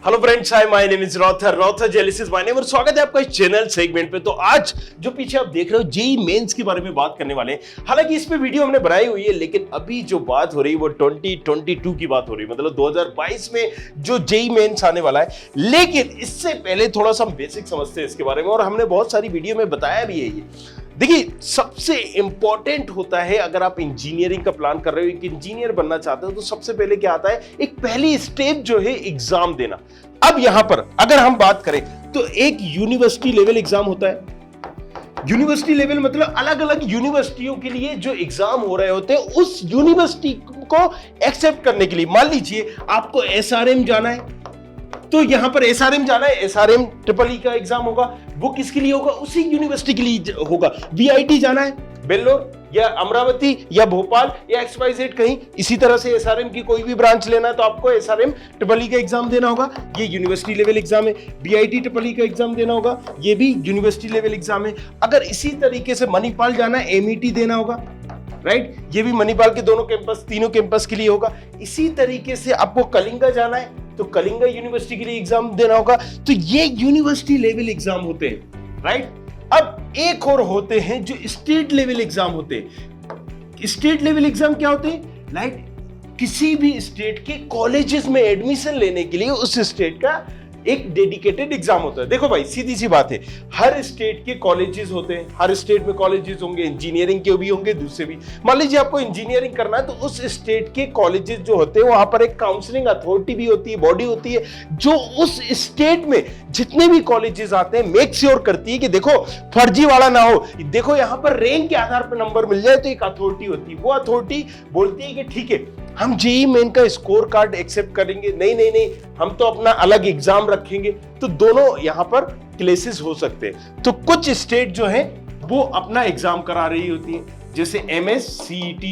Hello friends, hi, my name is रॉथर जेलिसिस my name और स्वागत है आपका इस चैनल सेगमेंट पे। तो आज जो पीछे आप देख रहे हो जेईई मेंस के बारे में बात करने वाले हैं। हालांकि इस पे वीडियो हमने बनाई हुई है, लेकिन अभी जो बात हो रही है वो 2022 की बात हो रही है, मतलब 2022 में जो जेईई मेंस आने वाला है। लेकिन इससे पहले थोड़ा सा हम बेसिक समझते हैं इसके बारे में, और हमने बहुत सारी वीडियो में बताया भी है ये। देखिए, सबसे इंपॉर्टेंट होता है अगर आप इंजीनियरिंग का प्लान कर रहे हो, एक इंजीनियर बनना चाहते हो, तो सबसे पहले क्या आता है, एक पहली स्टेप जो है एग्जाम देना। अब यहां पर अगर हम बात करें तो एक यूनिवर्सिटी लेवल एग्जाम होता है। यूनिवर्सिटी लेवल मतलब अलग अलग यूनिवर्सिटियों के लिए जो एग्जाम हो रहे होते हैं, उस यूनिवर्सिटी को एक्सेप्ट करने के लिए। मान लीजिए आपको एसआरएम जाना है, तो यहां पर एसआरएम जाना है, एसआरएम ट्रिपल ई का एग्जाम होगा। वो किसके लिए होगा? उसी यूनिवर्सिटी के लिए होगा। वीआईटी जाना है, बेल्लोर या अमरावती या भोपाल या XYZ कहीं, इसी तरह से एसआरएम की कोई भी ब्रांच लेना है तो आपको एसआरएम ट्रिपल ई का एग्जाम देना होगा। ये यूनिवर्सिटी लेवल एग्जाम है। बीआईटी ट्रिपल ई का एग्जाम देना होगा, ये भी यूनिवर्सिटी लेवल एग्जाम है। अगर इसी तरीके से मणिपाल जाना है, एमईटी देना होगा, राइट, ये भी मणिपाल के दोनों कैंपस, तीनों कैंपस के लिए होगा। इसी तरीके से आपको कलिंगा जाना है तो कलिंगा यूनिवर्सिटी के लिए एग्जाम देना होगा। तो ये यूनिवर्सिटी लेवल एग्जाम होते हैं, राइट। अब एक और होते हैं जो स्टेट लेवल एग्जाम होते हैं। स्टेट लेवल एग्जाम क्या होते हैं? लाइक किसी भी स्टेट के कॉलेजेस में एडमिशन लेने के लिए उस स्टेट का एक डेडिकेटेड एग्जाम होता है। देखो भाई, सीधी सी बात है, हर स्टेट के कॉलेजेस होते हैं, हर स्टेट में कॉलेजेस होंगे, इंजीनियरिंग के भी होंगे, दूसरे भी। मान लीजिए आपको इंजीनियरिंग करना है तो उस स्टेट के कॉलेजेस जो होते हैं वहां पर एक काउंसलिंग अथॉरिटी भी होती है, बॉडी होती है, जो उस स्टेट में जितने भी कॉलेजेस आते हैं मेक श्योर करती है कि देखो फर्जी वाला ना हो, देखो यहां पर रैंक के आधार पर नंबर मिल जाए। तो एक अथॉरिटी होती है, वो अथॉरिटी बोलती है कि ठीक है, हम जेईई मेन का स्कोर कार्ड एक्सेप्ट करेंगे, नहीं, हम तो अपना अलग एग्जाम रखेंगे। तो दोनों यहां पर क्लेसेस हो सकते हैं। तो कुछ स्टेट जो है वो अपना एग्जाम करा रही होती है, जैसे MSCET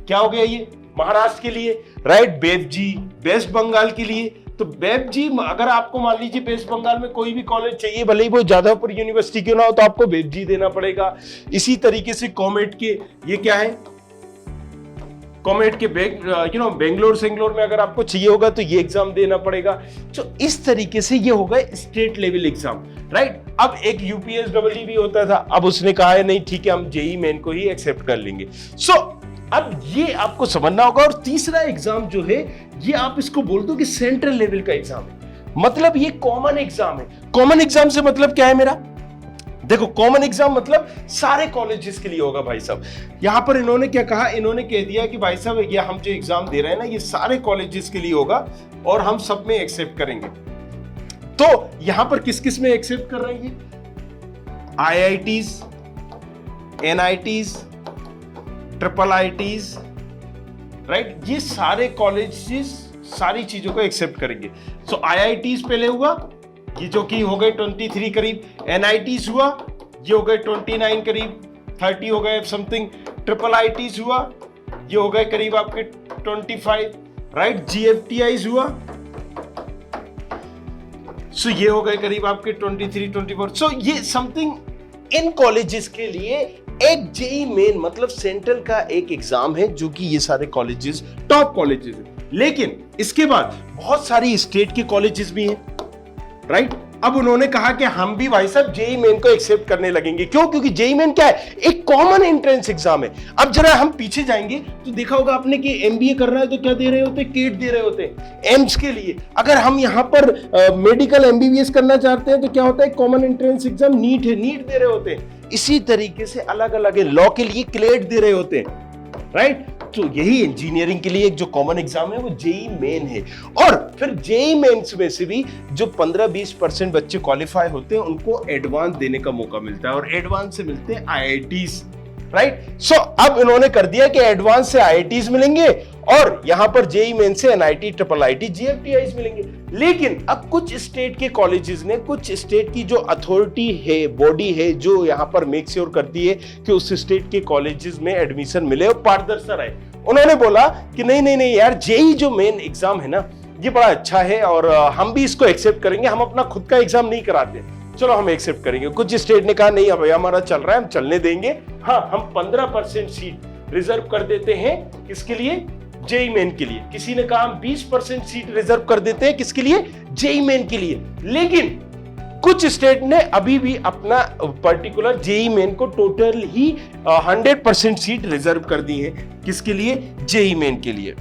क्या हो गया ये महाराष्ट्र के लिए, राइट, बेवजी वेस्ट बंगाल के लिए। तो बेवजी, अगर आपको मान लीजिए वेस्ट बंगाल में कोई भी कॉलेज चाहिए, भले ही वो जादवपुर यूनिवर्सिटी क्यों ना हो, तो आपको बेवजी देना पड़ेगा। इसी तरीके से कॉमेट के, ये क्या है, कॉमेट के बेंगलोर सेंगलोर में अगर आपको चाहिए होगा तो ये एग्जाम देना पड़ेगा। तो इस तरीके से ये होगा स्टेट लेवल एग्जाम, राइट। अब एक UPSEE भी होता था, अब उसने कहा है नहीं ठीक है, हम जेईई मेन को ही एक्सेप्ट कर लेंगे। अब ये आपको समझना होगा। और तीसरा एग्जाम जो है, ये आप इसको बोल दो कि सेंट्रल लेवल का एग्जाम है, मतलब ये कॉमन एग्जाम है। कॉमन एग्जाम से मतलब क्या है मेरा? देखो, कॉमन एग्जाम मतलब सारे कॉलेजेस के लिए होगा भाई साहब। यहां पर इन्होंने क्या कहा, इन्होंने कह दिया कि भाई साहब ये हम जो एग्जाम दे रहे हैं ना, ये सारे कॉलेजेस के लिए होगा और हम सब में एक्सेप्ट करेंगे। तो यहां पर किस किस में एक्सेप्ट कर रहे हैं? IITs, NITs, triple IITs, right, ये सारे कॉलेजेस सारी चीजों को एक्सेप्ट करेंगे। सो IITs पहले हुआ, ये जो कि हो गए 23 करीब, NITs हुआ, ये हो गए 29 करीब, 30 हो गए समथिंग, ट्रिपल IITs हुआ, ये हो गए करीब आपके 25, राइट, GFTIs हुआ, सो ये हो गए करीब आपके 23, 24। सो ये समथिंग इन कॉलेजेस के लिए एक जेईई मेन मतलब सेंट्रल का एक एग्जाम है, जो कि ये सारे कॉलेजेस टॉप कॉलेजेस हैं। लेकिन इसके बाद बहुत सारी स्टेट के कॉलेजेस भी हैं, राइट। अब उन्होंने कहा कि हम भी भाई साहब जेईई मेन को एक्सेप्ट करने लगेंगे। क्यों? क्योंकि जेईई मेन क्या है? एक कॉमन एंट्रेंस एग्जाम है। अब जरा हम पीछे जाएंगे तो देखा होगा आपने कि MBA कर रहा है तो क्या दे रहे होते हैं? केट दे रहे होते हैं एम्स के लिए। अगर हम यहां पर मेडिकल MBBS करना चाहते हैं तो क्या होता है? कॉमन एंट्रेंस एग्जाम नीट है, नीट दे रहे होते हैं। इसी तरीके से अलग अलग है, लॉ के लिए क्लेट दे रहे होते हैं, राइट। तो यही इंजीनियरिंग के लिए एक जो कॉमन एग्जाम है वो जेईई मेन है। और फिर जेईई मेंस में से भी जो 15-20% बच्चे क्वालिफाई होते हैं उनको एडवांस देने का मौका मिलता है, और एडवांस से मिलते हैं IITs, राइट। सो अब इन्होंने कर दिया कि एडवांस से IITs मिलेंगे और यहां पर जेईई मेन से NIT, ट्रिपल IIT, GFTIs मिलेंगे। लेकिन अब कुछ स्टेट के कॉलेजेस ने, कुछ स्टेट की जो अथॉरिटी है, बॉडी है, जो यहां पर मेक श्योर करती है कि उस स्टेट के कॉलेजेस में एडमिशन मिले और पारदर्शिता रहे, उन्होंने बोला कि नहीं यार, जेईई जो मेन एग्जाम है ना, ये बड़ा अच्छा है और हम भी इसको एक्सेप्ट करेंगे, हम अपना खुद का एग्जाम नहीं कराते, चलो हम एक्सेप्ट करेंगे। कुछ स्टेट ने कहा नहीं, अब हमारा चल रहा है, हम चलने देंगे, हाँ हम 15% सीट रिजर्व कर देते हैं, किसके लिए? जेई मेन के लिए, किसी ने कहा हम 20% सीट रिजर्व कर देते हैं, किसके लिए? जेई मेन के लिए। लेकिन कुछ स्टेट ने अभी भी अपना पर्टिकुलर जेई मेन को टोटल ही 100% सीट रिजर्व कर दी है, किसके लिए? जेई मेन के लिए।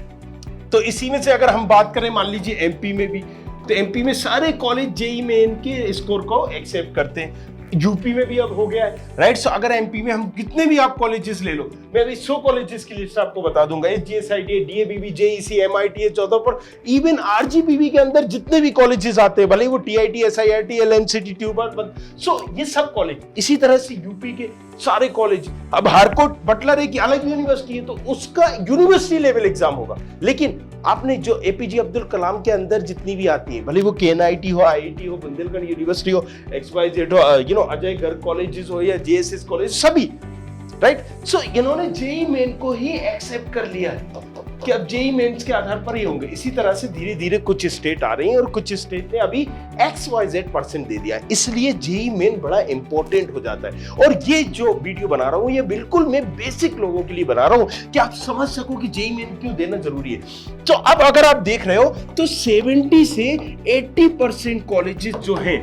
तो इसी में से अगर हम बात करें, मान लीजिए एमपी में भी, तो एमपी में सारे कॉलेज जेई मेन के स्कोर को एक्सेप्ट करते हैं, यूपी में भी अब हो गया है, राइट। सो अगर एमपी में हम कितने भी आप कॉलेजेस ले लो, मैं अभी 100 कॉलेजेस की लिस्ट आपको बता दूंगा, एचजीएसआईटी, डीएबीबी, जेईसी, एमआईटी, 14 पर इवन आरजीबीवी के अंदर जितने भी कॉलेजेस आते हैं, भले वो टीआईटी, एसआईआरटी, एलएनसीटी, ट्यूबर, सो ये सब कॉलेज। इसी तरह से यूपी के सारे कॉलेज, अब हारकोट बटलर एक अलग यूनिवर्सिटी है तो उसका यूनिवर्सिटी लेवल एग्जाम होगा। लेकिन आपने जो एपीजे अब्दुल कलाम के अंदर जितनी भी आती है, भले वो केएनआईटी हो, आईआईटी हो, बुंदेलखंड यूनिवर्सिटी हो, एक्सवाईजेड हो, अजय गर्ग कॉलेजेस हो या जेएसएस कॉलेज, सभी, राइट। सो इन्होंने जेई मेन को ही एक्सेप्ट कर लिया है कि अब जेई मेंस के आधार पर ही होंगे। इसी तरह से धीरे धीरे कुछ स्टेट आ रही हैं और कुछ स्टेट ने अभी XYZ% दे दिया है, इसलिए जेई मेन बड़ा इंपॉर्टेंट हो जाता है। और ये जो वीडियो बना रहा हूं ये बिल्कुल मैं बेसिक लोगों के लिए बना रहा हूं कि आप समझ सको कि जेई मेन क्यों देना जरूरी है। तो अब अगर आप देख रहे हो तो 70 से 80% कॉलेजेस जो हैं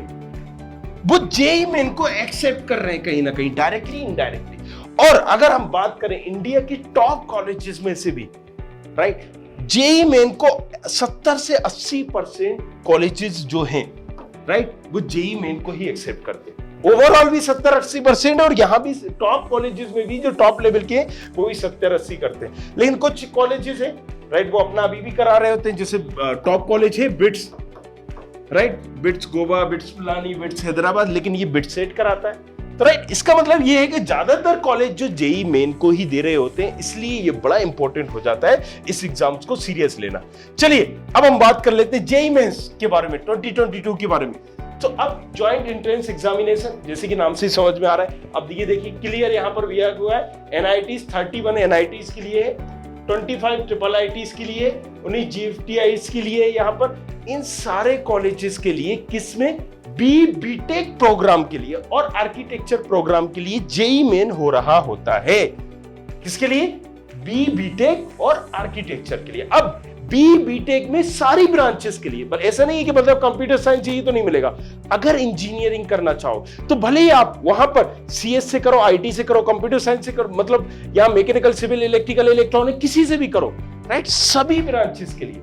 वो जेई मेन को एक्सेप्ट कर रहे हैं, कहीं ना कहीं डायरेक्टली इनडायरेक्टली। और अगर हम बात करें इंडिया की टॉप कॉलेजेस में से भी, राइट, जेई मेन को 70 से 80% कॉलेजेस जो हैं, राइट, वो जेई मेन को ही एक्सेप्ट करते हैं। ओवरऑल भी 70-80% और यहां भी टॉप कॉलेजेस में भी जो टॉप लेवल के वो भी 70-80 करते हैं। लेकिन कुछ कॉलेजेस हैं, राइट, वो अपना अभी भी करा रहे होते हैं, जैसे टॉप कॉलेज है bits, right, bits Goa, bits Pilani, bits Hyderabad, लेकिन ये बिटसेट कराता है। तो राइट, इसका मतलब ये है कि ज्यादातर कॉलेज जो जेई मेन को ही दे रहे होते हैं, इसलिए ये बड़ा इंपॉर्टेंट हो जाता है इस एग्जाम्स को सीरियस लेना। चलिए अब हम बात कर लेते हैं जेई मेंस के बारे में, 2022 के बारे में। तो अब ज्वाइंट एंट्रेंस एग्जामिनेशन, जैसे कि नाम से समझ में आ रहा है, अब ये देखिए क्लियर यहाँ पर दिया हुआ है, एनआईटीज 31 एनआईटीज के लिए है, 25 ट्रिपल आईटीज के लिए, 19 जीएफटीआईज के लिए, यहाँ पर इन सारे कॉलेजेस के लिए किसमें बीटेक प्रोग्राम के लिए और आर्किटेक्चर प्रोग्राम के लिए जेई मेन हो रहा होता है। किसके लिए? बीटेक और आर्किटेक्चर के लिए। अब बीटेक में सारी ब्रांचेस के लिए, पर ऐसा नहीं है कि मतलब कंप्यूटर साइंस चाहिए तो नहीं मिलेगा। अगर इंजीनियरिंग करना चाहो तो भले ही आप वहां पर सीएस से करो, आईटी से करो, कंप्यूटर साइंस से करो, मतलब या मैकेनिकल, सिविल, इलेक्ट्रिकल, इलेक्ट्रॉनिक, किसी से भी करो, राइट, सभी ब्रांचेस के लिए।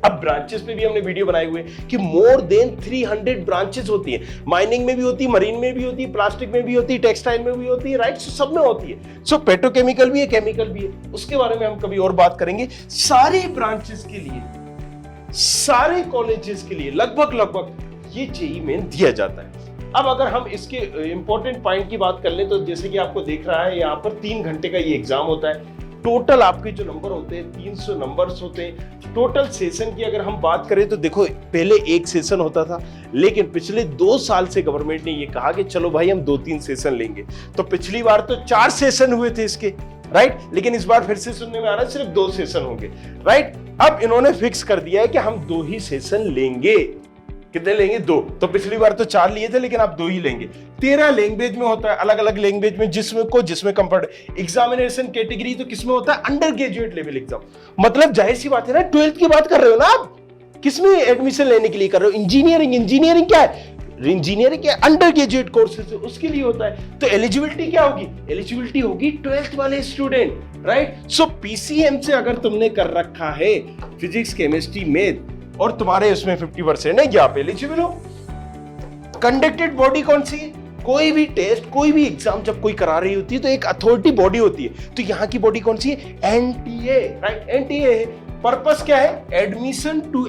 अब ब्रांचेस पे भी हमने वीडियो बनाए हुए कि मोर देन 300 ब्रांचेस होती है, माइनिंग में भी होती है, मरीन में भी होती है, प्लास्टिक में भी होती है, टेक्सटाइल में भी होती है, राइट, सब में होती है। सो पेट्रोकेमिकल भी है, केमिकल भी है, उसके बारे में हम कभी और बात करेंगे। सारे ब्रांचेस के लिए, सारे कॉलेजेस के लिए लगभग ये जेई मेन दिया जाता है। अब अगर हम इसके इंपॉर्टेंट पॉइंट की बात कर लें तो जैसे कि आपको देख रहा है यहाँ पर 3 घंटे का ये एग्जाम होता है। टोटल आपके जो नंबर होते हैं 300 नंबर्स होते हैं। टोटल सेशन की अगर हम बात करें तो देखो पहले एक सेशन होता था, लेकिन पिछले 2 साल से गवर्नमेंट ने ये कहा कि चलो भाई हम 2-3 सेशन लेंगे। तो पिछली बार तो 4 सेशन हुए थे इसके, राइट, लेकिन इस बार फिर से सुनने में आ रहा है सिर्फ 2 सेशन होंगे, राइट। अब इन्होंने फिक्स कर दिया है कि हम 2 ही सेशन लेंगे। कितने लेंगे? 2। तो पिछली बार तो 4 लिए थे, लेकिन आप 2 ही लेंगे। 13 लैंग्वेज में होता है, अलग अलग लैंग्वेज में, जिसमें कंफर्ट। एग्जामिनेशन कैटेगरी तो किसमें होता है? Under graduate level exam. मतलब जाहिर सी बात है ना, 12th की बात कर रहे हो ना आप, किसमें एडमिशन लेने के लिए कर रहे हो? इंजीनियरिंग क्या है? इंजीनियरिंग के अंडर ग्रेजुएट कोर्सेज उसके लिए होता है। तो एलिजिबिलिटी क्या होगी? एलिजिबिलिटी होगी 12th वाले स्टूडेंट, राइट। सो पीसीएम से अगर तुमने कर रखा है फिजिक्स, केमिस्ट्री, मैथ और तुम्हारे उसमें 50% है, आप एलिजिबल हो। कंडक्टेड बॉडी कौन सी है? कोई भी टेस्ट, कोई भी एग्जाम जब कोई करा रही होती है तो एक अथॉरिटी बॉडी होती है। तो यहां की बॉडी कौन सी है? एनटीए, राइट, एनटीए है। पर्पस क्या है? एडमिशन टू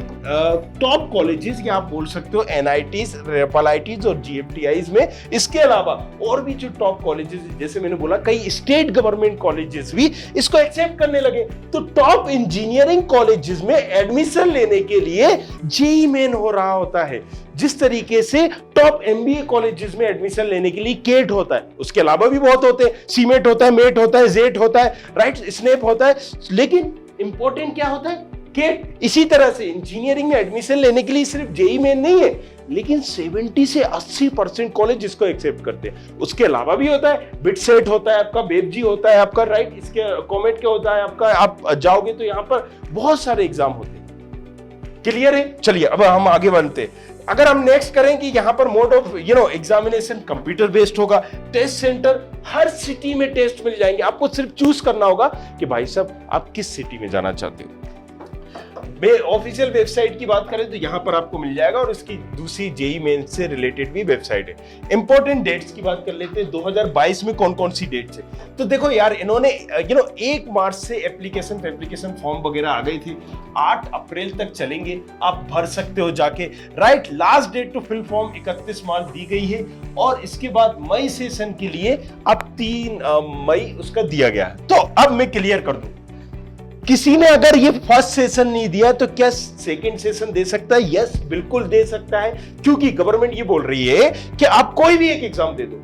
टॉप कॉलेजेस, या आप बोल सकते हो एनआईटीज, ट्रिपल आईटीज और जीएफटीआईज में। इसके अलावा और भी जो टॉप कॉलेजेस, जैसे मैंने बोला कई स्टेट गवर्नमेंट कॉलेजेस भी इसको एक्सेप्ट करने लगे। तो टॉप इंजीनियरिंग कॉलेजेस में एडमिशन लेने के लिए जेईई मेन हो रहा होता है, जिस तरीके से टॉप एमबीए कॉलेजेस में एडमिशन लेने के लिए केट होता है। उसके अलावा भी बहुत होते हैं, सीमेट होता है, मेट होता है, जेट होता है, राइट, स्नेप होता है। लेकिन इंपॉर्टेंट क्या होता है? कि इसी तरह से इंजीनियरिंग में एडमिशन लेने के लिए सिर्फ जेई मेन नहीं है, लेकिन 70 से 80% कॉलेज इसको एक्सेप्ट करते हैं। उसके अलावा भी होता है, बिटसेट होता है आपका, बेबजी होता है आपका, राइट, इसके कॉमेट क्या होता है आपका, आप जाओगे तो यहाँ पर बहुत सारे एग्जाम होते हैं। क्लियर है? चलिए अब हम आगे बढ़ते हैं। अगर हम नेक्स्ट करें कि यहाँ पर mode of examination computer based होगा, टेस्ट सेंटर हर सिटी में टेस्ट मिल जाएंगे, आपको सिर्फ चूज करना होगा कि भाई साहब आप किस सिटी में जाना चाहते हो। ऑफिशियल वेबसाइट की बात करें तो यहां पर आपको मिल जाएगा, और इसकी दूसरी जेई मेन से रिलेटेड भी वेबसाइट है। इंपॉर्टेंट डेट्स की बात कर लेते हैं, 2022 में कौन कौन सी डेट्स है। तो देखो यार, इन्होंने 1 मार्च से एप्लीकेशन फॉर्म वगैरह आ गई थी, 8 अप्रैल तक चलेंगे, आप भर सकते हो जाके, right. Last date to fill form 31 March दी गई है, और इसके बाद मई सेशन के लिए अब 3 मई उसका दिया गया है। तो अब मैं क्लियर कर दूं, किसी ने अगर ये फर्स्ट सेशन नहीं दिया तो क्या सेकंड सेशन दे सकता है? यस, बिल्कुल दे सकता है, क्योंकि गवर्नमेंट ये बोल रही है कि आप कोई भी एक एग्जाम दे दो।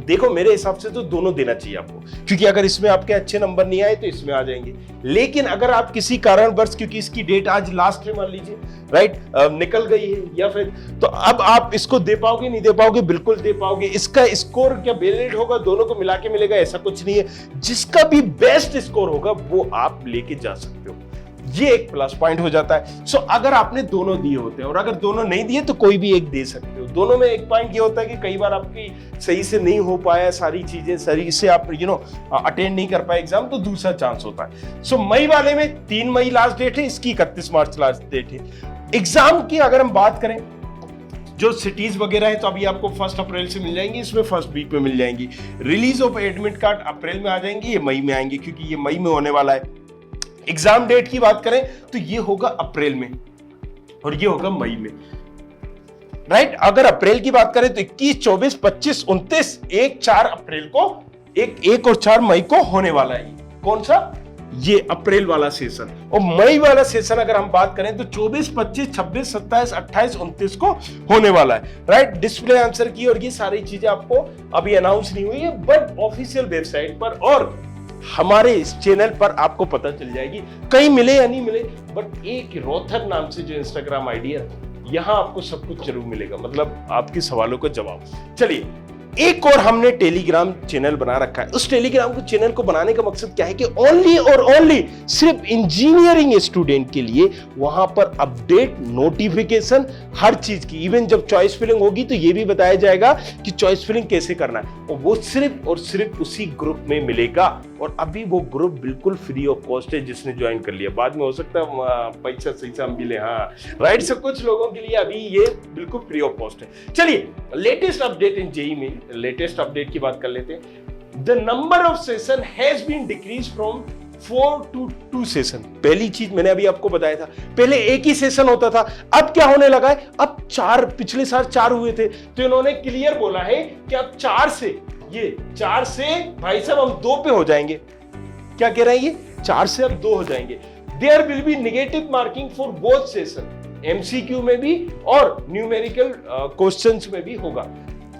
देखो मेरे हिसाब से तो दोनों देना चाहिए आपको, क्योंकि अगर इसमें आपके अच्छे नंबर नहीं आए तो इसमें आ जाएंगे। लेकिन अगर आप किसी कारणवश, क्योंकि इसकी डेट आज लास्ट है मान लीजिए, राइट, निकल गई है, या फिर तो अब आप इसको दे पाओगे नहीं दे पाओगे? बिल्कुल दे पाओगे। इसका स्कोर क्या वैलिड होगा? दोनों को मिला के मिलेगा? ऐसा कुछ नहीं है, जिसका भी बेस्ट स्कोर होगा वो आप लेके जा सकते हो, ये एक प्लस पॉइंट हो जाता है। अगर आपने दोनों दिए होते हैं, और अगर दोनों नहीं दिए तो कोई भी एक दे सकते हो। दोनों में एक पॉइंट ये होता है कि कई बार आपकी सही से नहीं हो पाया, सारी चीजें सही से आप अटेंड नहीं कर पाए एग्जाम, तो दूसरा चांस होता है। मई वाले में 3 मई लास्ट डेट है, इसकी 31 मार्च लास्ट डेट है। एग्जाम की अगर हम बात करें, जो सिटीज वगैरह है तो अभी आपको 1 अप्रैल से मिल जाएंगी, इसमें फर्स्ट वीक में मिल जाएंगी। रिलीज ऑफ एडमिट कार्ड अप्रैल में आ जाएंगे, ये मई में आएंगे, क्योंकि ये मई में होने वाला है। एग्जाम डेट की बात करें तो ये होगा अप्रैल में, और ये होगा मई में, राइट। अगर अप्रैल की बात करें तो 21, 24, 25, 29, 1, 4 अप्रैल को, 1 और 4 मई को होने वाला है। कौन सा? ये अप्रैल वाला सेशन। और मई वाला सेशन अगर हम बात करें तो 24, 25, 26, 27, 28, 29 को होने वाला है, राइट। डिस्प्ले आंसर की और ये सारी चीजें आपको अभी अनाउंस नहीं हुई है, बट ऑफिशियल वेबसाइट पर और हमारे इस चैनल पर आपको पता चल जाएगी। कहीं मिले या नहीं मिले, बट एक रोथर नाम से जो इंस्टाग्राम आईडी है, यहां आपको सब कुछ जरूर मिलेगा, मतलब आपके सवालों का जवाब। चलिए, एक और हमने टेलीग्राम चैनल बना रखा है। उस टेलीग्राम चैनल को बनाने का मकसद क्या है कि ओनली और ओनली सिर्फ इंजीनियरिंग स्टूडेंट के लिए वहां पर अपडेट, नोटिफिकेशन, हर चीज की, इवन जब चॉइस फिलिंग होगी तो ये भी बताया जाएगा कि चॉइस फिलिंग कैसे करना है, और वो सिर्फ और सिर्फ उसी ग्रुप में मिलेगा। और अभी वो ग्रुप बिल्कुल फ्री ऑफ कॉस्ट है, जिसने ज्वाइन कर लिया। बाद में हो सकता है पैसा सही से हम मिले, हाँ, राइट। सो कुछ लोगों के लिए अभी ये बिल्कुल फ्री ऑफ कॉस्ट है। चलिए, लेटेस्ट अपडेट इन जेईई में, लेटेस्ट अपडेट की बात कर लेते हैं। The number of session has been decrease from 4 to 2 session. पहली चीज मैंने अभी आपको बताया था, पहले एक ही सेशन होता था, अब क्या होने लगा है, अब 4, पिछले साल 4 हुए थे, तो इन्होंने क्लियर बोला है कि अब 4 से भाई साहब हम 2 पे हो जाएंगे। क्या कह रहे हैं ये? 4 से अब 2 हो जाएंगे। There will be negative marking for both session, MCQ में भी और न्यूमेरिकल क्वेश्चंस में भी होगा।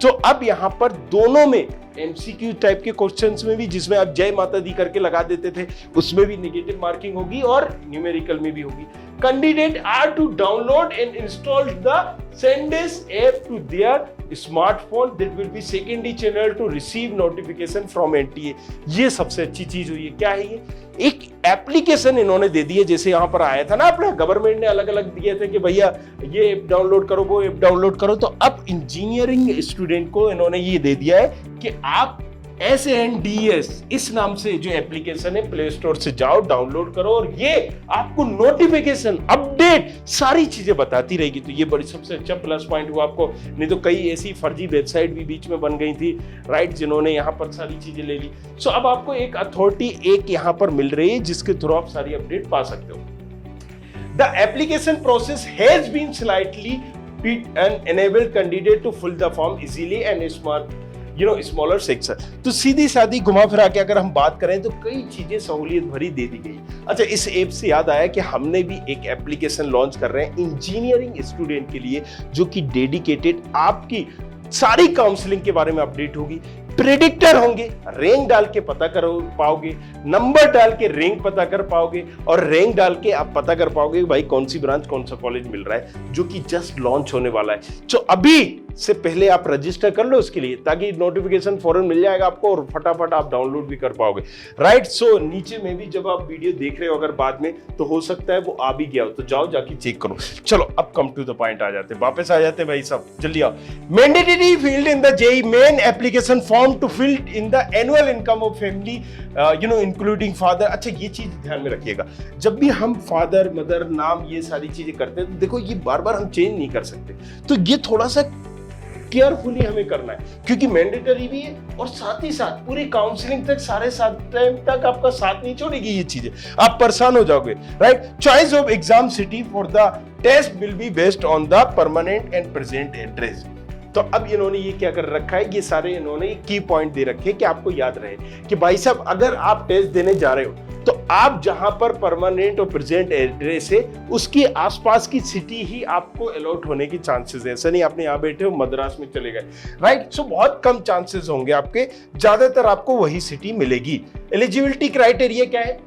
तो अब यहां पर दोनों में, एमसीक्यू टाइप के क्वेश्चंस में भी, जिसमें आप जय माता दी करके लगा देते थे, उसमें भी नेगेटिव मार्किंग होगी और न्यूमेरिकल में भी होगी। Candidate are to download and install the Sandes app to their smartphone, that will be secondary channel to receive notification from NTA. ये सबसे अच्छी चीज हुई है। क्या है ये? एक एप्लीकेशन इन्होंने दे दी है, जैसे यहां पर आया था ना, अपना गवर्नमेंट ने अलग अलग दिए थे कि भैया ये ऐप डाउनलोड करो, वो ऐप डाउनलोड करो। तो अब इंजीनियरिंग स्टूडेंट को इन्होंने ये दे दिया है कि आप SNDS इस नाम से जो एप्लीकेशन है, प्ले स्टोर से जाओ, डाउनलोड करो, और ये आपको नोटिफिकेशन, अपडेट, सारी चीजें बताती रहेगी। तो ये बड़ी सबसे अच्छा प्लस पॉइंट हुआ आपको। नहीं तो कई ऐसी फर्जी वेबसाइट भी बीच में बन गई थी, राइट, जिन्होंने यहाँ पर सारी चीजें ले ली। सो अब आपको एक अथॉरिटी एक यहाँ पर मिल रही है, जिसके थ्रू आप सारी अपडेट पा सकते हो। The application process has been slightly and enable candidate to fill the form easily and smaller section. तो सीधी सादी घुमा फिरा के अगर हम बात करें तो कई चीजें सहूलियत भरी दे दी गई। अच्छा, इस ऐप से याद आया कि हमने भी एक एप्लीकेशन लॉन्च कर रहे हैं इंजीनियरिंग स्टूडेंट के लिए, जो कि डेडिकेटेड आपकी सारी काउंसलिंग के बारे में अपडेट होगी। प्रेडिक्टर होंगे, रैंक डाल के पता कर पाओगे, नंबर डाल के रैंक पता कर पाओगे, और रैंक डाल के आप पता कर पाओगे भाई कौन सी ब्रांच कौन सा कॉलेज मिल रहा है, जो कि जस्ट लॉन्च होने वाला है। तो अभी से पहले आप रजिस्टर कर लो उसके लिए, ताकि नोटिफिकेशन फौरन मिल जाएगा आपको और फटाफट आप डाउनलोड भी कर पाओगे, राइट। सो नीचे में भी जब आप वीडियो देख रहे हो अगर बाद में, तो हो सकता है वो आ भी गया हो, तो जाओ जाके चेक करो। चलो अब कम टू द पॉइंट आ जाते हैं, वापस आ जाते हैं भाई सब, जल्दी आओ। Mandatory field in the JEE Main application form to fill in the annual income of family including father. अच्छा ये चीज ध्यान में रखिएगा, जब भी हम फादर मदर नाम ये सारी चीजें करते हैं तो देखो ये बार बार हम चेंज नहीं कर सकते, तो ये थोड़ा सा केयरफुली हमें करना है, क्योंकि मैंडेटरी भी है और साथ ही साथ पूरी काउंसलिंग तक सारे टाइम तक आपका साथ नहीं छोड़ेगी ये चीजें, आप परेशान हो जाओगे, right. Choice of exam city for the test will be based on the permanent and present address. तो अब इन्होंने ये क्या कर रखा है, ये सारे इन्होंने की पॉइंट दे रखे कि आपको याद रहे कि भाई साहब अगर आप टेस्ट देने जा रहे हो तो आप जहां पर परमानेंट और प्रेजेंट एड्रेस है उसकी आसपास की सिटी ही आपको अलॉट होने की चांसेस है। ऐसा नहीं आपने यहां बैठे हो मद्रास में चले गए, राइट। सो बहुत कम चांसेस होंगे आपके, ज्यादातर आपको वही सिटी मिलेगी। एलिजिबिलिटी क्राइटेरिया क्या है?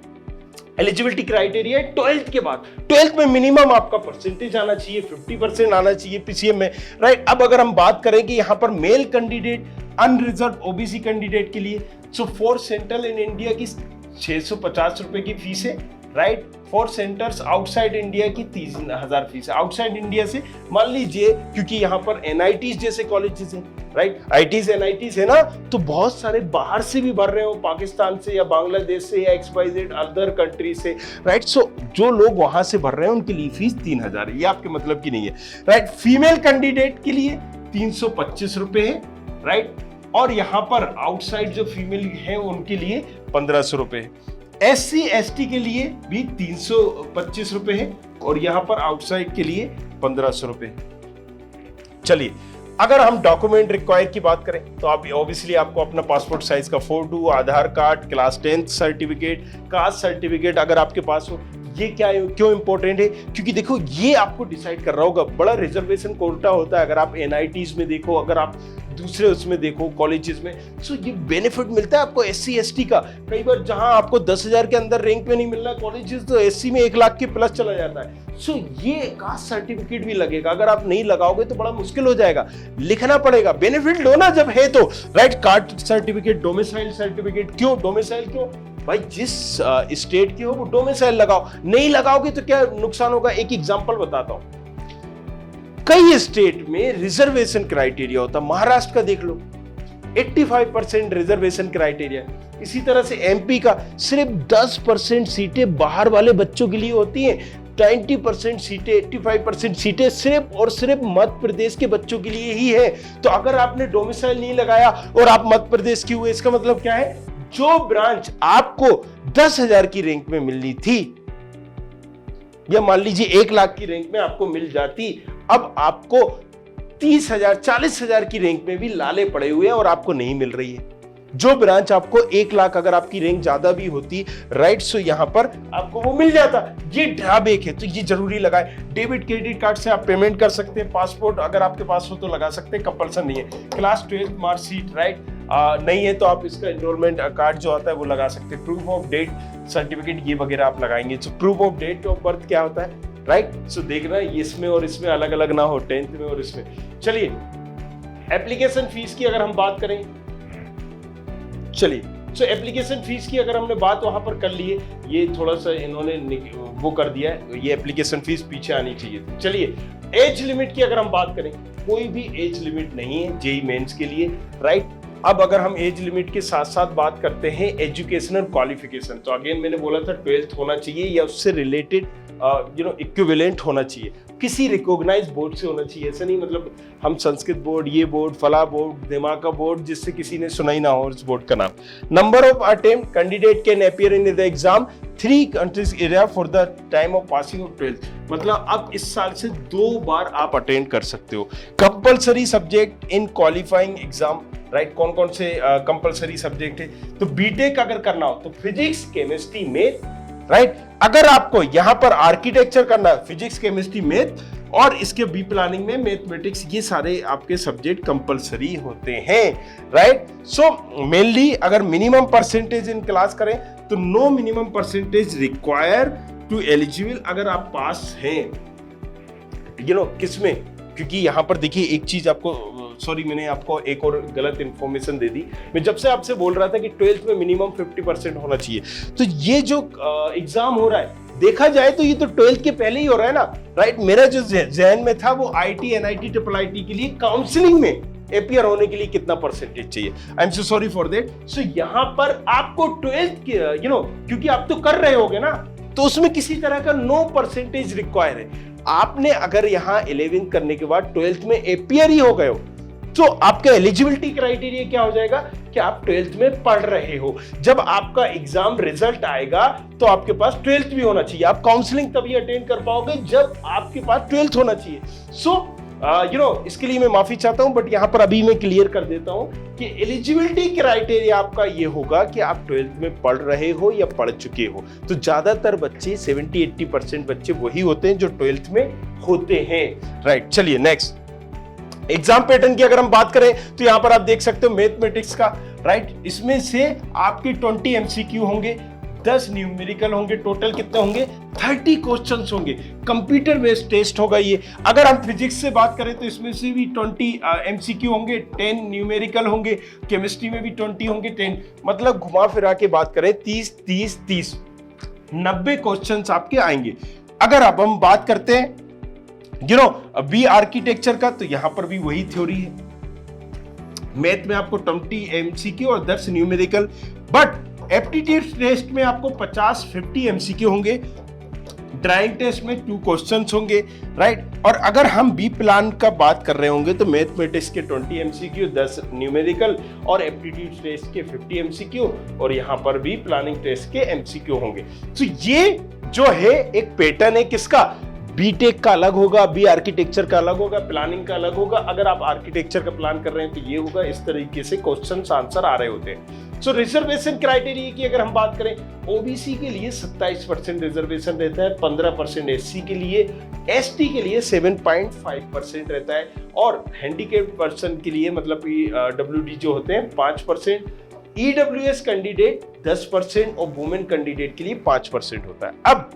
एलिजिबिलिटी क्राइटेरिया 12th के बाद, 12th में मिनिमम आपका परसेंटेज आना चाहिए, 50% आना चाहिए पीसीएम में, राइट। अब अगर हम बात करें कि यहाँ पर male candidate unreserved OBC candidate के लिए, so for central in India की 650 रुपए की फीस है, right. For centres outside India की 3000 फीस है। आउटसाइड इंडिया से मान लीजिए, क्योंकि यहाँ पर एनआईटीज जैसे कॉलेजेस हैं, राइट, आईटीज एनआईटीज है ना, तो बहुत सारे बाहर से भी भर रहे हो, पाकिस्तान से या बांग्लादेश से या XYZ अदर कंट्री से, राइट। सो जो लोग वहां से भर रहे हैं उनके लिए फीस 3000 है, ये आपके मतलब की नहीं है, राइट। फीमेल कैंडिडेट के लिए 325 रुपए है, राइट। और यहाँ पर आउटसाइड जो फीमेल है उनके लिए 1500 रुपए है। SC ST के लिए भी 325 रुपए है और यहां पर आउटसाइड के लिए 1500 रुपए। चलिए अगर हम डॉक्यूमेंट रिक्वायर की बात करें तो आप ऑब्वियसली आपको अपना पासपोर्ट साइज का photo, Aadhaar card, class 10th certificate, caste certificate अगर आपके पास हो। ये क्या है, क्यों इंपॉर्टेंट है? क्योंकि देखो ये आपको डिसाइड कर रहा होगा, बड़ा रिजर्वेशन कोटा होता है अगर आप एनआईटीज में देखो, अगर आप दूसरे उसमें देखो कॉलेजेस में, सो ये बेनिफिट मिलता है आपको SC ST का। कई बार जहां आपको 10,000 के अंदर रैंक में नहीं मिलना कॉलेजेस, तो SC में 1 लाख के प्लस चला जाता है। सो ये कास्ट सर्टिफिकेट भी लगेगा, अगर आप नहीं लगाओगे तो बड़ा मुश्किल हो जाएगा, लिखना पड़ेगा। बेनिफिट लो ना जब है तो, right. Caste certificate, domicile certificate, क्यों डोमिसाइल क्यों भाई? जिस स्टेट के हो वो डोमिसाइल लगाओ, नहीं लगाओगे तो क्या नुकसान होगा? एक एग्जांपल बताता हूं, कई स्टेट में रिजर्वेशन क्राइटेरिया होता है, महाराष्ट्र का देख लो 85% रिजर्वेशन क्राइटेरिया, इसी तरह से MP का सिर्फ 10% सीटें बाहर वाले बच्चों के लिए होती हैं, 90% सीटें, 85% सीटें सिर्फ और सिर्फ मध्य प्रदेश के बच्चों के लिए ही है। तो अगर आपने डोमिसाइल नहीं लगाया और आप मध्य प्रदेश के हुए, इसका मतलब क्या है? जो ब्रांच आपको 10,000 की रैंक में मिलनी थी, या मान लीजिए 1 लाख की रैंक में आपको मिल जाती, अब आपको 30,000 40,000 की रैंक में भी लाले पड़े हुए हैं और आपको नहीं मिल रही है। जो ब्रांच आपको 1 लाख अगर आपकी रैंक ज्यादा भी होती, राइट, सो यहां पर आपको वो मिल जाता। ये ड्रॉबैक है, तो ये जरूरी लगाए। डेबिट क्रेडिट कार्ड से आप पेमेंट कर सकते हैं, पासपोर्ट अगर आपके पास हो तो लगा सकते हैं, कंपल्सन नहीं है। क्लास 12 मार्कशीट, राइट, नहीं है तो आप इसका एनरोलमेंट कार्ड जो आता है वो लगा सकते हैं। प्रूफ ऑफ डेट सर्टिफिकेट ये वगैरह आप लगाएंगे। तो proof of date of birth क्या होता है, राइट। सो देखना इसमें और इसमें अलग अलग ना हो, 10th में और इसमें। चलिए एप्लीकेशन फीस की अगर हम बात करें, चलिए सो एप्लीकेशन फीस की अगर हमने बात वहां पर कर ली है, ये थोड़ा सा इन्होंने वो कर दिया है, ये एप्लीकेशन फीस पीछे आनी चाहिए थी। चलिए एज लिमिट की अगर हम बात करें, कोई भी एज लिमिट नहीं है जेईई मेंस के लिए, राइट। अब अगर हम एज लिमिट के साथ साथ बात करते हैं एजुकेशनल क्वालिफिकेशन, तो अगेन मैंने बोला था 12th होना चाहिए या उससे रिलेटेड इक्विवेलेंट होना चाहिए, किसी रिकॉग्नाइज बोर्ड से होना चाहिए। ऐसा नहीं मतलब हम संस्कृत बोर्ड, ये बोर्ड, फला बोर्ड, दिमाग बोर्ड, जिससे किसी ने सुना ही ना हो उस बोर्ड का नाम। Number of attempt candidate can appear in the exam 3 countries area for the time of passing of 12th। मतलब अब इस साल से 2 बार आप अटेंड कर सकते हो। Compulsory subject in qualifying exam, right, कौन कौन से कंपल्सरी सब्जेक्ट है? तो बीटेक अगर करना हो तो फिजिक्स, केमिस्ट्री, मैथ, राइट। अगर आपको यहां पर आर्किटेक्चर करना है, फिजिक्स, केमिस्ट्री, मैथ, और इसके बी प्लानिंग में मैथमेटिक्स ये सारे आपके सब्जेक्ट कंपलसरी होते हैं, राइट। सो मेनली अगर मिनिमम परसेंटेज इन क्लास करें तो no minimum percentage require to eligible अगर आप पास हैं, किसमें, क्योंकि यहां पर देखिए एक चीज आपको, सॉरी मैंने आपको एक और गलत इंफॉर्मेशन दे दी। मैं जब से आपसे बोल रहा था कि 12th में मिनिमम 50% होना चाहिए, तो ये जो एग्जाम हो रहा है देखा जाए तो ये तो 12th के पहले ही हो रहा है ना, राइट। मेरा जो जहन में था वो IIT NIT IIIT के लिए काउंसलिंग में अपियर होने के लिए कितना परसेंटेज चाहिए। I am so sorry for that. So यहाँ पर आपको 12th क्योंकि आप तो कर रहे होगे ना, तो उसमें किसी तरह का नो परसेंटेज रिक्वायर है। आपने अगर यहाँ 11th करने के बाद 12th में अपियर ही हो गए हो तो आपका एलिजिबिलिटी क्राइटेरिया क्या हो जाएगा कि आप 12th में पढ़ रहे हो। जब आपका एग्जाम रिजल्ट आएगा तो आपके पास 12th भी होना चाहिए। आप काउंसलिंग तभी अटेंड कर पाओगे जब आपके पास 12th होना चाहिए। सो इसके लिए मैं माफी चाहता हूं, बट यहां पर अभी मैं क्लियर कर देता हूं कि एलिजिबिलिटी क्राइटेरिया आपका ये होगा कि आप 12th में पढ़ रहे हो या पढ़ चुके हो। तो ज्यादातर बच्चे 70-80% बच्चे वही होते हैं जो 12th में होते हैं, राइट। चलिए नेक्स्ट एग्जाम पैटर्न की अगर हम बात करें तो यहां पर आप देख सकते हो मैथमेटिक्स का, राइट। इसमें से आपके 20 MCQ होंगे, 10 न्यूमेरिकल होंगे, टोटल कितने होंगे 30 क्वेश्चंस होंगे। कंप्यूटर बेस्ड टेस्ट होगा ये। अगर हम फिजिक्स से बात करें तो इसमें से भी 20 MCQ होंगे, 10 न्यूमेरिकल होंगे, केमिस्ट्री में भी 20 होंगे, 10 मतलब घुमा फिरा के बात करें 30 90 क्वेश्चंस आपके आएंगे। अगर अब हम बात करते हैं बी आर्किटेक्चर का, तो यहां पर भी वही थ्योरी है। मैथ में आपको 20 MCQ और 10 न्यूमेरिकल, बट एप्टीट्यूड टेस्ट में आपको 50-50 MCQ होंगे, ड्राइंग टेस्ट में 2 क्वेश्चंस होंगे, राइट। और अगर हम बी प्लान का बात कर रहे होंगे तो मैथमेटिक्स के 20 MCQ, 10 न्यूमेरिकल और एप्टीट्यूड टेस्ट के 50 MCQ और यहां पर भी प्लानिंग टेस्ट के MCQ होंगे। तो ये जो है एक पैटर्न है किसका, बीटेक का अलग होगा, बी आर्किटेक्चर का अलग होगा, प्लानिंग का अलग होगा। अगर आप आर्किटेक्चर का प्लान कर रहे हैं तो ये होगा, इस तरीके से क्वेश्चंस आंसर आ रहे होते हैं। सो रिजर्वेशन क्राइटेरिया की अगर हम बात करें, ओबीसी के लिए 27% रिजर्वेशन रहता है, 15% एससी के लिए, एसटी के लिए 7.5% रहता है और हैंडीकैप्ड पर्सन के लिए मतलब डब्ल्यूडी जो होते हैं 5%, ईडब्ल्यूएस कैंडिडेट 10% और वुमेन कैंडिडेट के लिए 5% होता है। अब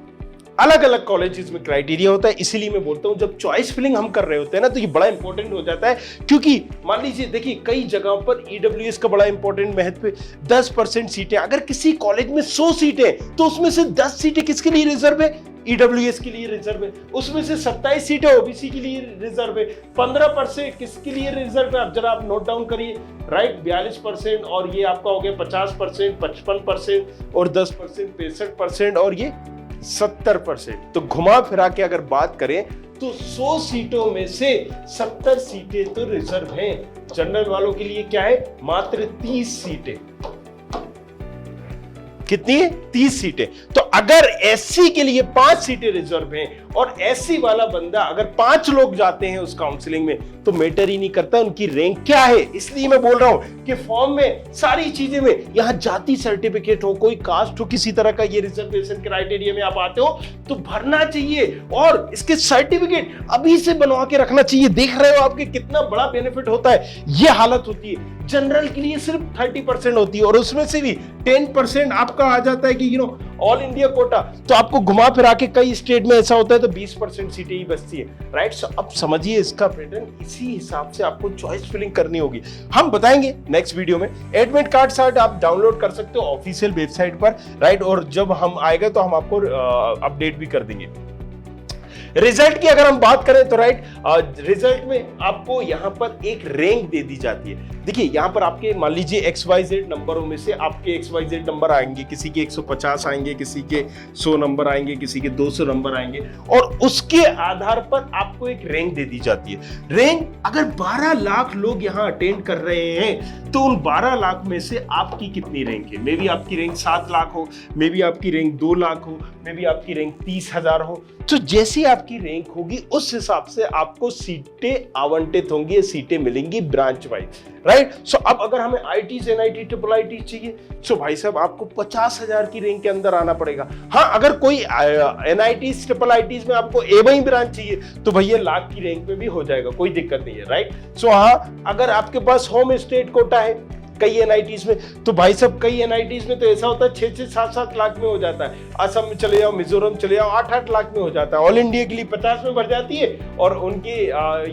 अलग अलग कॉलेजेस में क्राइटेरिया होता है, इसीलिए मैं बोलता हूं जब चॉइस फिलिंग हम कर रहे होते हैं ना तो ये बड़ा इंपॉर्टेंट हो जाता है। क्योंकि मान लीजिए देखिए कई जगहों पर ईडब्ल्यूएस का बड़ा इंपॉर्टेंट महत्व है। 10% सीटें, अगर किसी कॉलेज में 100 सीटें तो उसमें से 10 सीटें किसके लिए रिजर्व है, ईडब्ल्यूएस के लिए रिजर्व है। उसमें से 27 सीटें ओबीसी के लिए रिजर्व है, 15% किसके लिए रिजर्व है, अब जरा आप नोट डाउन करिए, राइट। 42% और ये आपका हो गया 50%, 55% और 10% 65% और ये 70%। तो घुमा फिरा के अगर बात करें तो 100 सीटों में से 70 सीटें तो रिजर्व हैं। जनरल वालों के लिए क्या है, मात्र 30 सीटें। कितनी है, 30 सीटें। तो अगर एससी के लिए 5 सीटें रिजर्व हैं और एससी वाला बंदा अगर 5 लोग जाते हैं उस काउंसलिंग में तो मैटर ही नहीं करता उनकी रैंक क्या है। इसलिए मैं बोल रहा हूं कि फॉर्म में सारी चीजें में यहां जाति सर्टिफिकेट हो, कोई कास्ट हो, किसी तरह का ये रिजर्वेशन क्राइटेरिया में आप आते हो तो भरना चाहिए और इसके सर्टिफिकेट अभी से बनवा के रखना चाहिए। देख रहे हो आपके कितना बड़ा बेनिफिट होता है। ये हालत होती है जनरल के लिए सिर्फ 30% होती है और उसमें से भी 10% आपका आ जाता है कि ऑल इंडिया कोटा। तो आपको घुमा फिरा के कई स्टेट में ऐसा होता है तो 20% सीटें ही बचती है, राइट। सो अब समझिए इसका पैटर्न, इसी हिसाब से आपको चॉइस फिलिंग करनी होगी। हम बताएंगे नेक्स्ट वीडियो में। एडमिट कार्ड चार्ट आप डाउनलोड कर सकते हो ऑफिशियल वेबसाइट पर, राइट। और जब हम आएगा तो हम आपको अपडेट भी कर देंगे। रिजल्ट की अगर हम बात करें तो राइट, रिजल्ट में आपको यहां पर एक रैंक दे दी जाती है। देखिए यहां पर आपके मान लीजिए XYZ नंबरों में से आपके XYZ नंबर आएंगे, किसी के 150 आएंगे, किसी के 100 नंबर आएंगे, किसी के 200 नंबर आएंगे और उसके आधार पर आपको एक रैंक दे दी जाती है। रैंक अगर 12 लाख लोग यहां अटेंड कर रहे हैं तो उन 12 लाख में से आपकी कितनी रैंक है। मे बी आपकी रैंक 7 लाख हो, मे बी आपकी रैंक 2 लाख हो, मे बी आपकी रैंक 30,000 हो। तो जैसी आपकी रैंक होगी उस हिसाब से आपको सीटें आवंटित होंगी, सीटें मिलेंगी ब्रांच वाइज। राइट। सो अब अगर हमें आईटीज, एनआईटी, ट्रिपल आईटी चाहिए, सो भाई साहब आपको 50,000 की रेंज के अंदर आना पड़ेगा। हाँ, अगर कोई एनआईटी, ट्रिपल आईटीज में आपको ए ब्रांच चाहिए तो भैया लाख की रेंज में भी हो जाएगा, कोई दिक्कत नहीं है, राइट। सो हाँ, अगर आपके पास होम स्टेट कोटा है कई एनआईटीज में, तो भाई साहब कई एनआईटीज में तो ऐसा होता है 6-6, 7-7 लाख में हो जाता है। असम में चले जाओ, मिजोरम चले जाओ, 8-8 लाख में हो जाता है। ऑल इंडिया के लिए 50 में भर जाती है, और उनके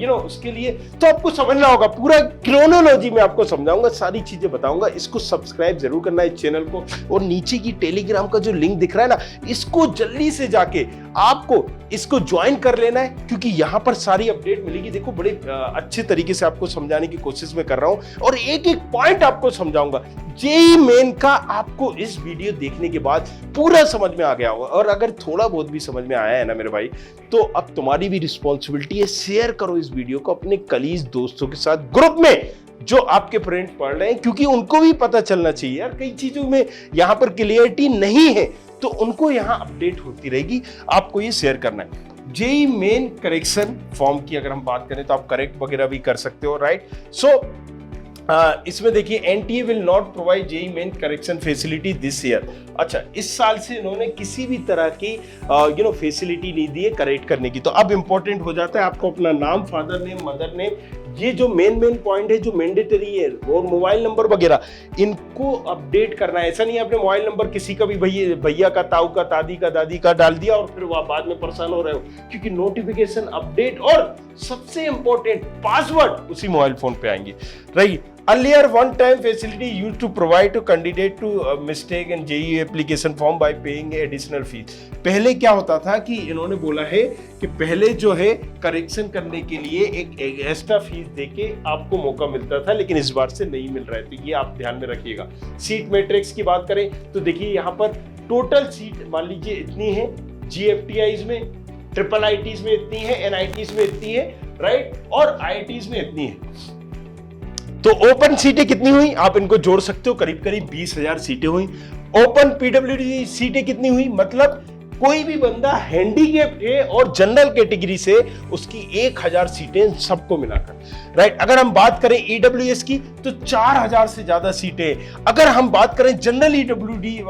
उसके लिए तो आपको समझना होगा। पूरा क्रोनोलॉजी में आपको समझाऊंगा, सारी चीजें बताऊंगा। इसको सब्सक्राइब जरूर करना है इस चैनल को, और नीचे की टेलीग्राम का जो लिंक दिख रहा है ना, इसको जल्दी से जाके आपको इसको ज्वाइन कर लेना है, क्योंकि यहाँ पर सारी अपडेट मिलेगी। देखो बड़े अच्छे तरीके से आपको समझाने की कोशिश में कर रहा हूं, और एक एक पॉइंट आपको समझाऊंगा। जेईई मेन का आपको इस वीडियो देखने के बाद पूरा समझ में आ गया होगा, और अगर थोड़ा बहुत भी समझ में आया है ना मेरे भाई, तो अब तुम्हारी भी रिस्पॉन्सिबिलिटी है, शेयर करो इस वीडियो को अपने कलीग दोस्तों के साथ, ग्रुप में जो आपके फ्रेंड पढ़ रहे हैं, क्योंकि उनको भी पता चलना चाहिए यार, कई चीजों में यहाँ पर क्लियरिटी नहीं है, तो उनको यहाँ अपडेट होती रहेगी। आपको ये शेयर करना है। जेईई मेन करेक्शन फॉर्म की अगर हम बात करें तो आप करेक्ट वगैरह भी कर सकते हो, राइट। सो इसमें देखिए, NTA will not provide JEE main correction facility this year. अच्छा, इस साल से इन्होंने किसी भी तरह की फैसिलिटी नहीं दी है करेक्ट करने की। तो अब इंपॉर्टेंट हो जाता है आपको अपना नाम, फादर नेम, मदर नेम, ये जो मेन पॉइंट है जो मैंडेटरी है, और मोबाइल नंबर वगैरह इनको अपडेट करना है। ऐसा नहीं है आपने मोबाइल नंबर किसी का भी भैया का, ताऊ का, दादी का, दादी का डाल दिया और फिर वह बाद में परेशान हो रहे हो, क्योंकि नोटिफिकेशन, अपडेट और सबसे इंपॉर्टेंट पासवर्ड उसी मोबाइल फोन पे आएंगे, right. Earlier, one-time facility used to provide to candidate to mistake in JEE application form by paying additional fees. पहले क्या होता था कि इन्होंने बोला है कि पहले जो है करेक्शन करने के लिए एक एक्स्ट्रा फीस देके आपको मौका मिलता था, लेकिन इस बार से नहीं मिल रहा है, तो ये आप ध्यान में रखिएगा। सीट मैट्रिक्स की बात करें तो देखिए यहाँ पर टोटल सीट मान लीजिए इतनी है, GFTIs में, ट्रिपल आईटीज में इतनी है, एनआईटीज में इतनी है, राइट, और आईटीज में इतनी है। तो ओपन सीटें कितनी हुई आप इनको जोड़ सकते हो, करीब करीब 20,000 सीटें हुई। ओपन पीडब्ल्यूडी सीटें कितनी हुई, मतलब कोई भी बंदा हैंडीकैप्ड है और जनरल कैटेगरी से उसकी 1,000 सीटें सबको मिलाकर, राइट। अगर हम बात करें ईडब्ल्यूएस की तो 4,000 से ज्यादा सीटें। अगर हम बात करें जनरल ईडब्ल्यूडी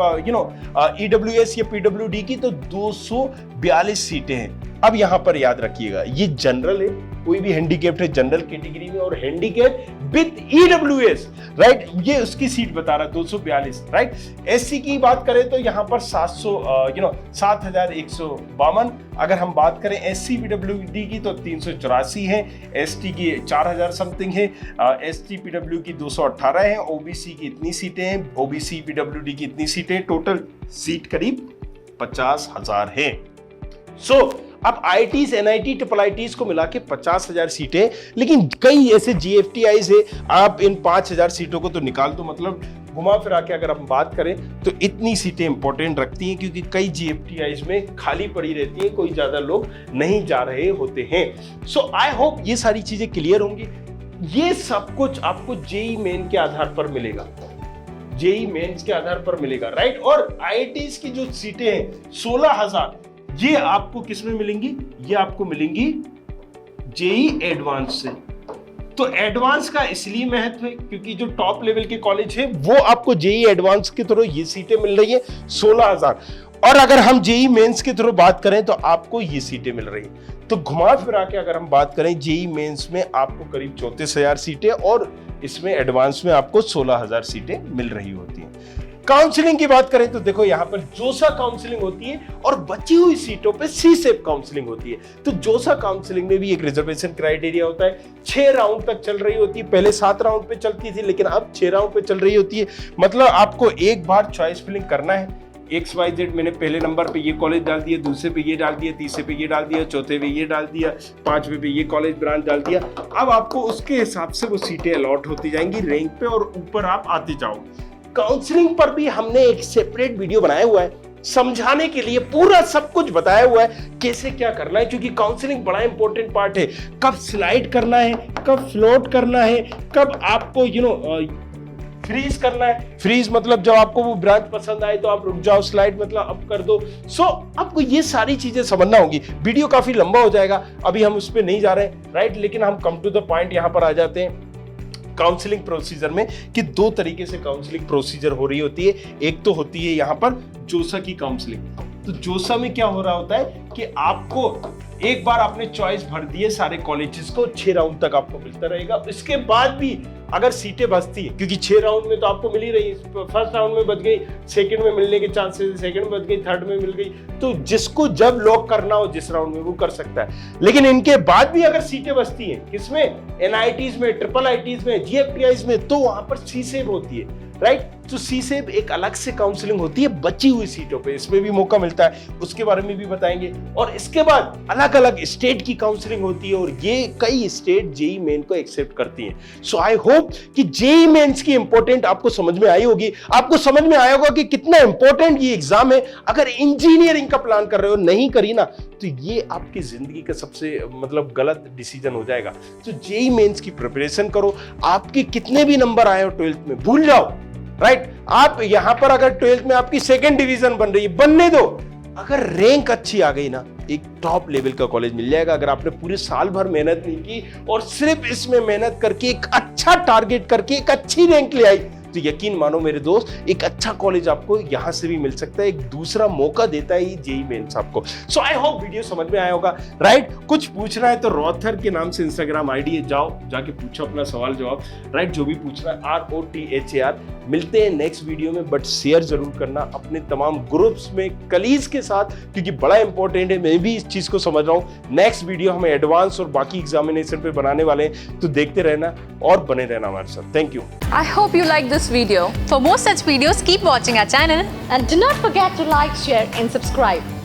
ईडब्ल्यूएस या पीडब्ल्यूडी की तो 242 सीटें हैं। अब यहां पर याद रखिएगा, ये जनरल है, कोई भी हैंडीकैप्ड है जनरल कैटेगरी में और हैंडीकैप विद ईडब्ल्यूएस, राइट, ये उसकी सीट बता रहा है 242, राइट। एससी की बात करें तो यहां पर 7,152। अगर हम बात करें एससी पीडब्ल्यूडी की तो 384 है, एसटी की 4,000 समथिंग है, एसटी पीडब्ल्यू की 218 है, ओबीसी की इतनी सीटें हैं, ओबीसी पीडब्ल्यूडी की इतनी सीटें, टोटल सीट करीब 50,000 है। सो अब आईटीज, एनआईटी, ट्रिपल आईटीज को मिला के 50,000 सीटें, लेकिन कई ऐसे जीएफटीआईज है, आप इन 5,000 सीटों को तो निकाल दो, मतलब घुमा फिरा के अगर हम बात करें तो इतनी सीटें इंपॉर्टेंट रखती हैं, क्योंकि कई जीएफटीआईज में खाली पड़ी रहती हैं, कोई ज्यादा लोग नहीं जा रहे होते हैं। सो आई होप ये सारी चीजें क्लियर होंगी। ये सब कुछ आपको जेईई मेन के आधार पर मिलेगा, जेईई मेंस के आधार पर मिलेगा, राइट। और आईआईटीज की जो सीटें हैं 16,000, ये आपको किस में मिलेंगी, ये आपको मिलेंगी जेईई एडवांस से। तो एडवांस का इसलिए महत्व है क्योंकि जो टॉप लेवल के कॉलेज है वो आपको जेईई एडवांस के थ्रू ये सीटें मिल रही है 16,000, और अगर हम जेईई मेंस के थ्रू बात करें तो आपको ये सीटें मिल रही है। तो घुमा फिरा के अगर हम बात करें जेईई मेंस में आपको करीब 34,000 सीटें और इसमें एडवांस में आपको 16,000 सीटें मिल रही होती हैं। काउंसलिंग की बात करें तो देखो यहाँ पर जोसा काउंसलिंग होती है और बची हुई सीटों पे सी-सेप काउंसलिंग होती है। तो जोसा काउंसलिंग में भी एक रिजर्वेशन क्राइटेरिया होता है, 6 राउंड तक चल रही होती है, पहले 7 राउंड पे चलती थी लेकिन अब 6 राउंड पे चल रही होती है। मतलब आपको एक बार चॉइस फिलिंग करना है, XYZ मैंने पहले नंबर पे ये कॉलेज डाल दिया, दूसरे पे ये डाल दिया, तीसरे पे ये डाल दिया, चौथे पे ये डाल दिया, 5वें पे ये कॉलेज ब्रांच डाल दिया। अब आपको उसके हिसाब से वो सीटें अलॉट होती जाएंगी रैंक पे और ऊपर आप आते जाओगे। काउंसलिंग पर भी हमने एक सेपरेट वीडियो बनाया हुआ है, समझाने के लिए पूरा सब कुछ बताया हुआ है कैसे क्या करना है, क्योंकि काउंसलिंग बड़ा इंपॉर्टेंट पार्ट है। कब स्लाइड करना है, कब फ्लोट करना है, कब आपको फ्रीज करना है। फ्रीज मतलब जब आपको वो ब्रांच पसंद आए तो आप रुक जाओ, स्लाइड मतलब अब कर दो। सो आपको ये सारी चीजें समझना होगी। वीडियो काफी लंबा हो जाएगा, अभी हम उस पर नहीं जा रहे हैं, राइट, लेकिन हम कम टू द पॉइंट यहाँ पर आ जाते हैं। काउंसलिंग प्रोसीजर में कि दो तरीके से काउंसलिंग प्रोसीजर हो रही होती है। एक तो होती है यहाँ पर जोसा की काउंसलिंग। तो जोसा में क्या हो रहा होता है कि आपको एक बार आपने चॉइस भर दिए सारे कॉलेजेस को, 6 राउंड तक आपको मिलता रहेगा। इसके बाद भी अगर सीटें बचती है, क्योंकि 6 राउंड में तो आपको मिल ही रही है, फर्स्ट राउंड में बच गई, सेकंड में मिलने के चांसेस, सेकंड में बच गई, थर्ड में मिल गई, तो जिसको जब लॉक करना हो जिस राउंड में वो कर सकता है। लेकिन इनके बाद भी अगर सीटें बचती हैं, किसमें, एनआईटीज में, ट्रिपल आईटीज में, जीएफटीआईज में, तो वहां पर सीसेब होती है, राइट। तो सीसेब एक अलग से काउंसलिंग होती है बची हुई सीटों पे, इसमें भी मौका मिलता है, उसके बारे में भी बताएंगे। और इसके बाद अलग अलग स्टेट की काउंसलिंग होती है और ये कई स्टेट जेईई मेन को एक्सेप्ट करती हैं। सो आई होप कि जेईई मेंस की इंपॉर्टेंट आपको समझ में आई होगी, आपको समझ में आया होगा कि कितना इंपॉर्टेंट ये एग्जाम है। अगर इंजीनियरिंग का प्लान कर रहे हो, नहीं करी ना, तो ये आपकी जिंदगी का सबसे गलत डिसीजन हो जाएगा। तो जेईई मेंस की प्रिपरेशन करो। आपके कितने भी नंबर आए हो 12th में, भूल जाओ, राइट। आप यहां पर अगर 12th में आपकी सेकंड डिवीजन बन रही है, बनने दो। अगर रैंक अच्छी आ गई ना, एक टॉप लेवल का कॉलेज मिल जाएगा। अगर आपने पूरे साल भर मेहनत नहीं की और सिर्फ इसमें मेहनत करके एक अच्छा टारगेट करके एक अच्छी रैंक ले आई, तो यकीन मानो मेरे दोस्त, एक अच्छा कॉलेज आपको यहां से भी मिल सकता है। एक दूसरा मौका देता है जेईई मेंस आपको। सो आई होप वीडियो समझ में आया होगा, राइट। कुछ पूछना है तो रॉथर के नाम से इंस्टाग्राम आईडी है, जाओ जाके पूछो अपना सवाल जवाब, राइट। जो भी पूछना है, ROTHAR। मिलते हैं नेक्स्ट वीडियो में, बट शेयर जरूर करना अपने तमाम ग्रुप्स में कलीज के साथ, क्योंकि बड़ा इंपॉर्टेंट है। मैं भी इस चीज को समझ रहा हूं। नेक्स्ट वीडियो हमें एडवांस और बाकी एग्जामिनेशन पे बनाने वाले हैं, तो देखते रहना और बने रहना हमारे साथ। Thank you. I hope you like this video. For more such videos, keep watching our channel. And do not forget to like, share and subscribe.